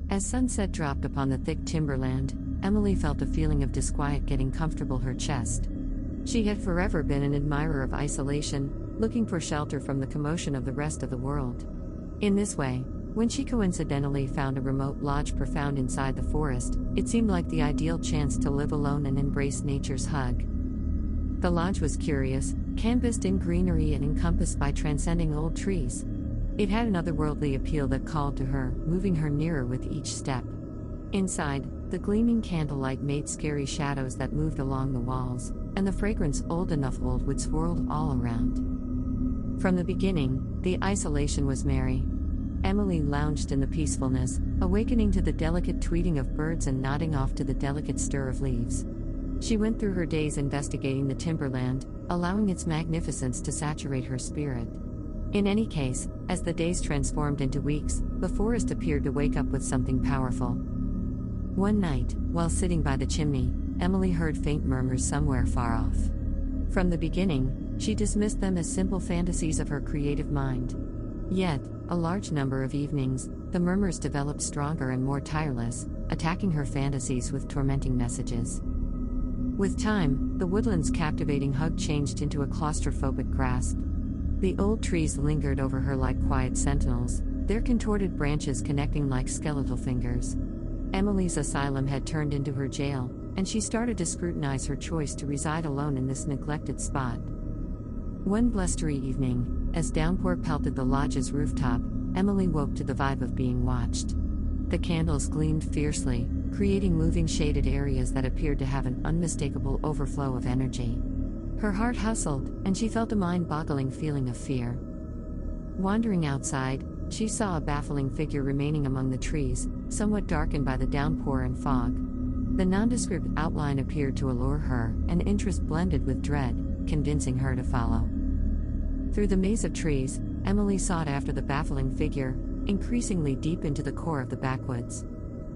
As sunset dropped upon the thick timberland, Emily felt a feeling of disquiet getting comfortable her chest. She had forever been an admirer of isolation, looking for shelter from the commotion of the rest of the world. In this way, when she coincidentally found a remote lodge profound inside the forest, it seemed like the ideal chance to live alone and embrace nature's hug. The lodge was curious, canvassed in greenery and encompassed by transcending old trees. It had an otherworldly appeal that called to her, moving her nearer with each step. Inside, the gleaming candlelight made scary shadows that moved along the walls, and the fragrance old wood swirled all around. From the beginning, the isolation was merry. Emily lounged in the peacefulness, awakening to the delicate tweeting of birds and nodding off to the delicate stir of leaves. She went through her days investigating the timberland, allowing its magnificence to saturate her spirit. In any case, as the days transformed into weeks, the forest appeared to wake up with something powerful. One night, while sitting by the chimney, Emily heard faint murmurs somewhere far off. From the beginning, she dismissed them as simple fantasies of her creative mind. Yet, a large number of evenings, the murmurs developed stronger and more tireless, attacking her fantasies with tormenting messages. With time, the woodland's captivating hug changed into a claustrophobic grasp. The old trees lingered over her like quiet sentinels, their contorted branches connecting like skeletal fingers. Emily's asylum had turned into her jail, and she started to scrutinize her choice to reside alone in this neglected spot. One blustery evening, as downpour pelted the lodge's rooftop, Emily woke to the vibe of being watched. The candles gleamed fiercely, creating moving shaded areas that appeared to have an unmistakable overflow of energy. Her heart hustled, and she felt a mind-boggling feeling of fear. Wandering outside, she saw a baffling figure remaining among the trees, somewhat darkened by the downpour and fog. The nondescript outline appeared to allure her, and interest blended with dread, convincing her to follow. Through the maze of trees, Emily sought after the baffling figure, increasingly deep into the core of the backwoods.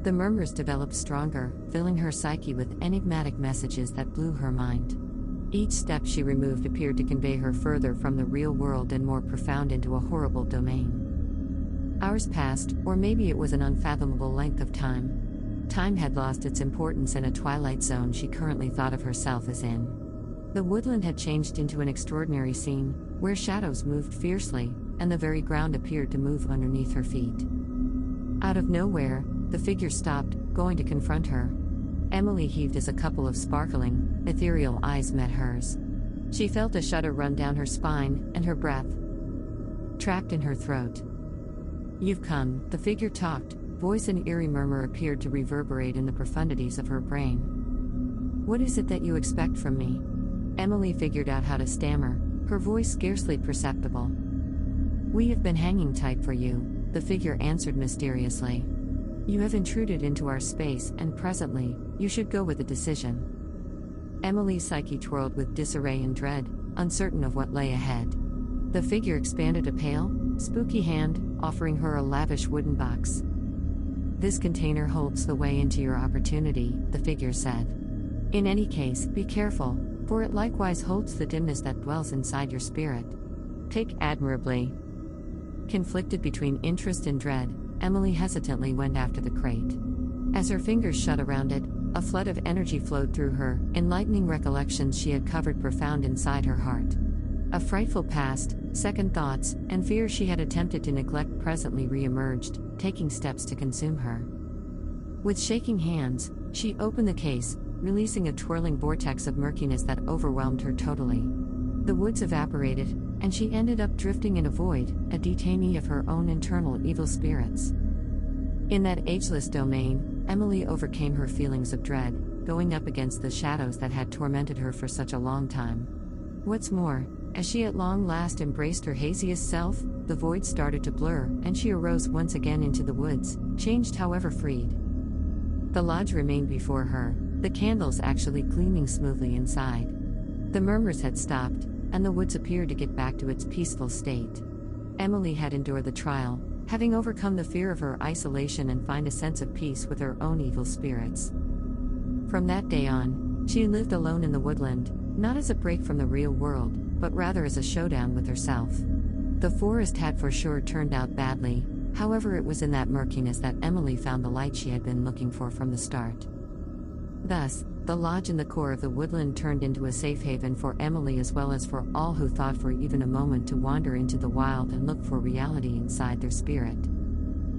The murmurs developed stronger, filling her psyche with enigmatic messages that blew her mind. Each step she removed appeared to convey her further from the real world and more profound into a horrible domain. Hours passed, or maybe it was an unfathomable length of time. Time had lost its importance in a twilight zone she currently thought of herself as in. The woodland had changed into an extraordinary scene, where shadows moved fiercely, and the very ground appeared to move underneath her feet. Out of nowhere, the figure stopped, going to confront her. Emily heaved as a couple of sparkling, ethereal eyes met hers. She felt a shudder run down her spine, and her breath trapped in her throat. "You've come," the figure talked, voice and eerie murmur appeared to reverberate in the profundities of her brain. "What is it that you expect from me?" Emily figured out how to stammer, her voice scarcely perceptible. "We have been hanging tight for you," the figure answered mysteriously. "You have intruded into our space, and presently, you should go with a decision." Emily's psyche twirled with disarray and dread, uncertain of what lay ahead. The figure expanded a pale, spooky hand, offering her a lavish wooden box. "This container holds the way into your opportunity," the figure said. "In any case, be careful, for it likewise holds the dimness that dwells inside your spirit. Pick admirably." Conflicted between interest and dread, Emily hesitantly went after the crate. As her fingers shut around it, a flood of energy flowed through her, enlightening recollections she had covered profound inside her heart. A frightful past, second thoughts, and fears she had attempted to neglect presently re-emerged, taking steps to consume her. With shaking hands, she opened the case, releasing a twirling vortex of murkiness that overwhelmed her totally. The woods evaporated, and she ended up drifting in a void, a detainee of her own internal evil spirits. In that ageless domain, Emily overcame her feelings of dread, going up against the shadows that had tormented her for such a long time. What's more, as she at long last embraced her haziest self, the void started to blur, and she arose once again into the woods, changed however freed. The lodge remained before her, the candles actually gleaming smoothly inside. The murmurs had stopped, and the woods appeared to get back to its peaceful state. Emily had endured the trial, having overcome the fear of her isolation and find a sense of peace with her own evil spirits. From that day on, she lived alone in the woodland, not as a break from the real world, but rather as a showdown with herself. The forest had for sure turned out badly, However, it was in that murkiness that Emily found the light she had been looking for from the start. Thus, the lodge in the core of the woodland turned into a safe haven for Emily as well as for all who thought for even a moment to wander into the wild and look for reality inside their spirit.